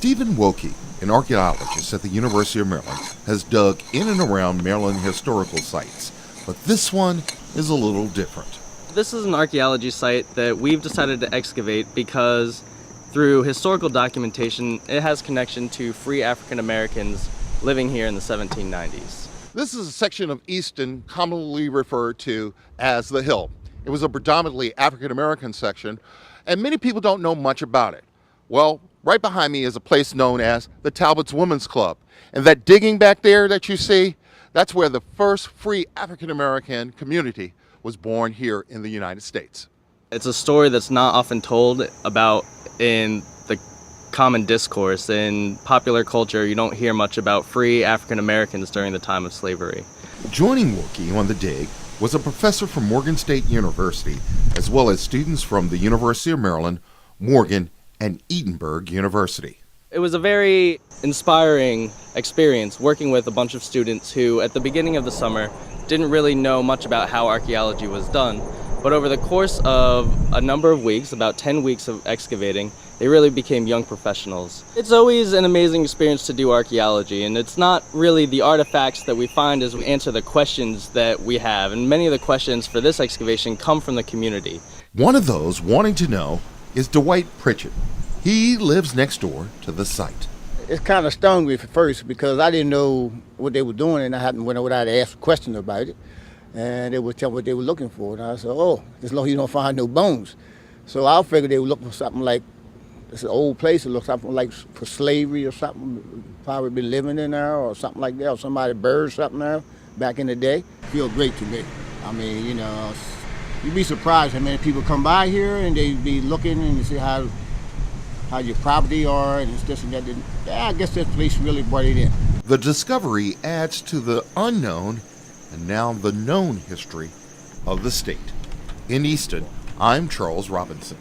Stephen Wilkie, an archaeologist at the University of Maryland, has dug in and around Maryland historical sites, but this one is a little different. This is an archaeology site that we've decided to excavate because through historical documentation, it has connection to free African Americans living here in the 1790s. This is a section of Easton commonly referred to as the Hill. It was a predominantly African American section, and many people don't know much about it. Well, right behind me is a place known as the Talbot's Women's Club. And that digging back there that you see, that's where the first free African American community was born here in the United States. It's a story that's not often told about in the common discourse. In popular culture, you don't hear much about free African Americans during the time of slavery. Joining Wilkie on the dig was a professor from Morgan State University, as well as students from the University of Maryland, Morgan, and Edinburgh University. It was a very inspiring experience working with a bunch of students who, at the beginning of the summer, didn't really know much about how archaeology was done. But over the course of a number of weeks, about 10 weeks of excavating, they really became young professionals. It's always an amazing experience to do archaeology, and it's not really the artifacts that we find as we answer the questions that we have. And many of the questions for this excavation come from the community. One of those wanting to know is Dwight Pritchett. He lives next door to the site. It kind of stung me at first because I didn't know what they were doing, and I hadn't went over there to ask questions about it. And they would tell me what they were looking for. And I said, oh, as long as you don't find no bones. So I figured they were looking for something like, it's an old place, it looks something like for slavery or something, probably been living in there or something like that, or somebody buried something there back in the day. Feels great to me. I mean, you know, you'd be surprised how many people come by here and they'd be looking and you see how your property are and it's this and that. Yeah, I guess this place really brought it in. The discovery adds to the unknown and now the known history of the state. In Easton, I'm Charles Robinson.